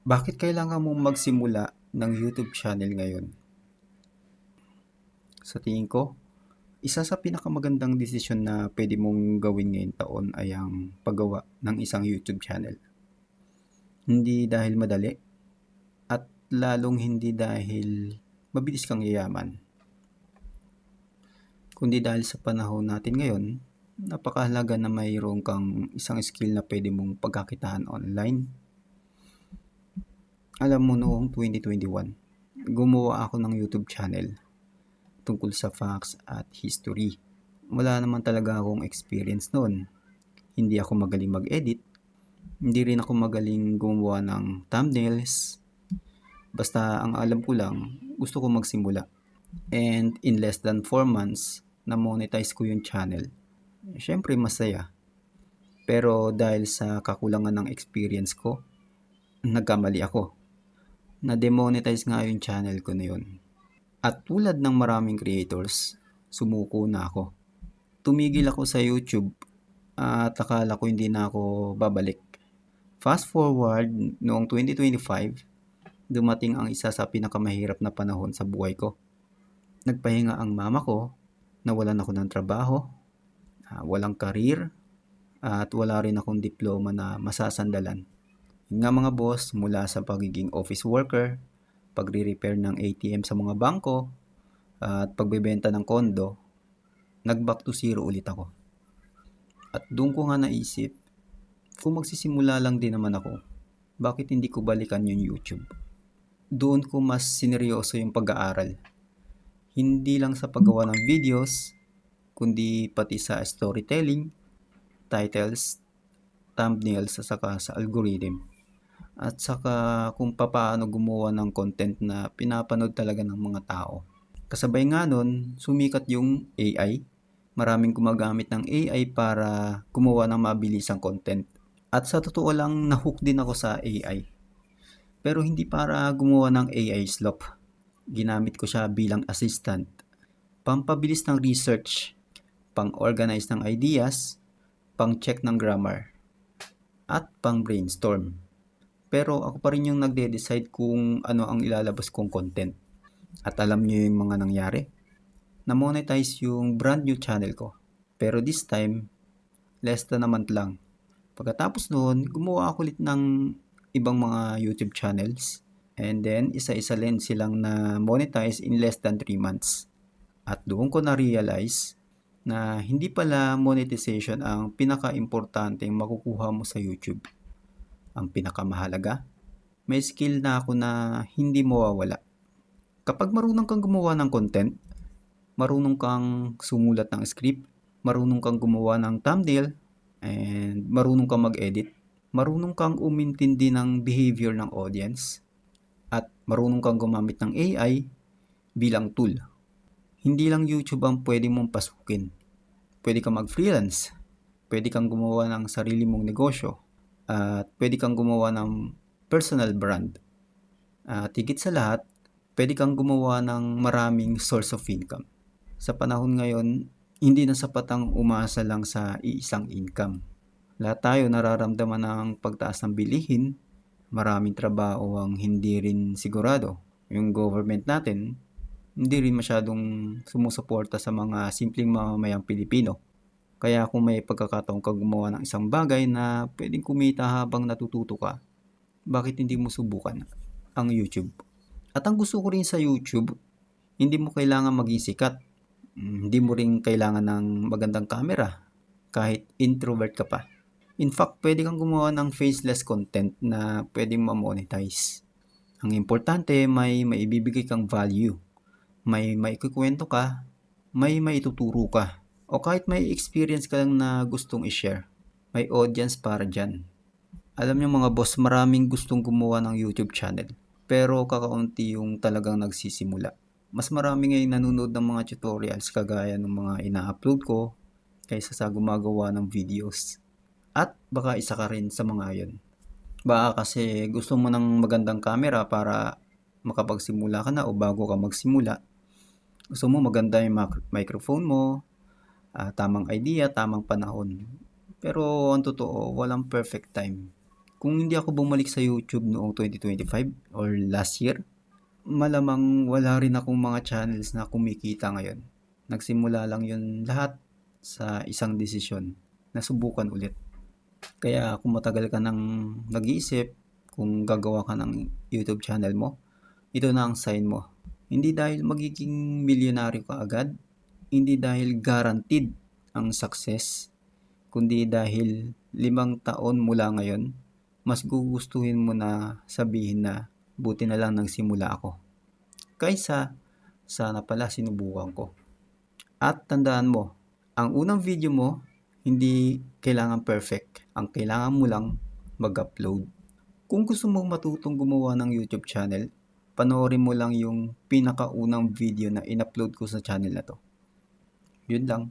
Bakit kailangan mong magsimula ng YouTube channel ngayon? Sa tingin ko, isa sa pinakamagandang desisyon na pwede mong gawin ngayong taon ay ang paggawa ng isang YouTube channel. Hindi dahil madali at lalong hindi dahil mabilis kang yayaman, kundi dahil sa panahon natin ngayon, napakahalaga na mayroon kang isang skill na pwede mong pagkakitaan online. Alam mo, noong 2021, gumawa ako ng YouTube channel tungkol sa facts at history. Wala naman talaga akong experience noon. Hindi ako magaling mag-edit. Hindi rin ako magaling gumawa ng thumbnails. Basta ang alam ko lang, gusto ko magsimula. And in less than 4 months, na-monetize ko yung channel. Siyempre masaya. Pero dahil sa kakulangan ng experience ko, nagkamali ako. Na-demonetize nga yung channel ko na yun. At tulad ng maraming creators, sumuko na ako. Tumigil ako sa YouTube at akala ko hindi na ako babalik. Fast forward, noong 2025, dumating ang isa sa pinakamahirap na panahon sa buhay ko. Nagpahinga ang mama ko, nawalan ako ng trabaho, walang career, at wala rin akong diploma na masasandalan. Yun nga mga boss, mula sa pagiging office worker, pagre-repair ng ATM sa mga bangko, at pagbebenta ng kondo, nag-back to zero ulit ako. At doon ko nga naisip, kung magsisimula lang din naman ako, bakit hindi ko balikan yung YouTube? Doon ko mas sineryoso yung pag-aaral. Hindi lang sa paggawa ng videos, kundi pati sa storytelling, titles, thumbnails, saka sa algorithm. At saka kung paano gumawa ng content na pinapanood talaga ng mga tao. Kasabay nga nun, sumikat yung AI. Maraming gumagamit ng AI para gumawa ng mabilisang content. At sa totoo lang, nahook din ako sa AI. Pero hindi para gumawa ng AI slop. Ginamit ko siya bilang assistant. Pampabilis ng research, pang-organize ng ideas, pang-check ng grammar, at pang-brainstorm. Pero ako pa rin yung nagde-decide kung ano ang ilalabas kong content. At alam niyo yung mga nangyari? Na-monetize yung brand new channel ko. Pero this time, less than a month lang. Pagkatapos noon, gumawa ako ulit ng ibang mga YouTube channels. And then, isa-isa din silang na-monetize in less than 3 months. At doon ko na-realize na hindi pala monetization ang pinaka-importanteng makukuha mo sa YouTube. Ang pinakamahalaga, may skill na ako na hindi mawawala. Kapag marunong kang gumawa ng content, marunong kang sumulat ng script, marunong kang gumawa ng thumbnail, and marunong kang mag-edit, marunong kang umintindi ng behavior ng audience, at marunong kang gumamit ng AI bilang tool. Hindi lang YouTube ang pwede mong pasukin. Pwede kang mag-freelance, pwede kang gumawa ng sarili mong negosyo, at pwede kang gumawa ng personal brand. At higit sa lahat, pwede kang gumawa ng maraming source of income. Sa panahon ngayon, hindi na sapat ang umasa lang sa iisang income. Lahat tayo nararamdaman ng pagtaas ng bilihin, maraming trabaho ang hindi rin sigurado. Yung government natin, hindi rin masyadong sumusuporta sa mga simpleng mamamayang Pilipino. Kaya kung may pagkakataon ka gumawa ng isang bagay na pwedeng kumita habang natututo ka, bakit hindi mo subukan ang YouTube? At ang gusto ko rin sa YouTube, hindi mo kailangan maging sikat. Hindi mo rin kailangan ng magandang camera kahit introvert ka pa. In fact, pwede kang gumawa ng faceless content na pwedeng ma-monetize. Ang importante, may maibibigay kang value. May maikukwento ka, may maituturo ka, o kahit may experience ka lang na gustong i-share. May audience para dyan. Alam niyo mga boss, maraming gustong gumawa ng YouTube channel. Pero kakaunti yung talagang nagsisimula. Mas marami ngayon nanonood ng mga tutorials kagaya ng mga ina-upload ko kaysa sa gumagawa ng videos. At baka isa ka rin sa mga yon. Baka kasi gusto mo ng magandang camera para makapagsimula ka na o bago ka magsimula. Gusto mo maganda yung microphone mo, tamang idea, tamang panahon. Pero ang totoo, walang perfect time. Kung hindi ako bumalik sa YouTube noong 2025 or last year, malamang wala rin akong mga channels na kumikita ngayon. Nagsimula lang yun lahat sa isang desisyon na subukan ulit. Kaya kung matagal ka nang nag-iisip kung gagawa ka ng YouTube channel mo, ito na ang sign mo. Hindi dahil magiging milyonaryo ka agad, hindi dahil guaranteed ang success, kundi dahil 5 taon mula ngayon, mas gugustuhin mo na sabihin na buti na lang nagsimula ako. Kaysa sana pala sinubukan ko. At tandaan mo, ang unang video mo, hindi kailangan perfect. Ang kailangan mo lang mag-upload. Kung gusto mong matutong gumawa ng YouTube channel, panoorin mo lang yung pinakaunang video na in-upload ko sa channel na to. Yun lang.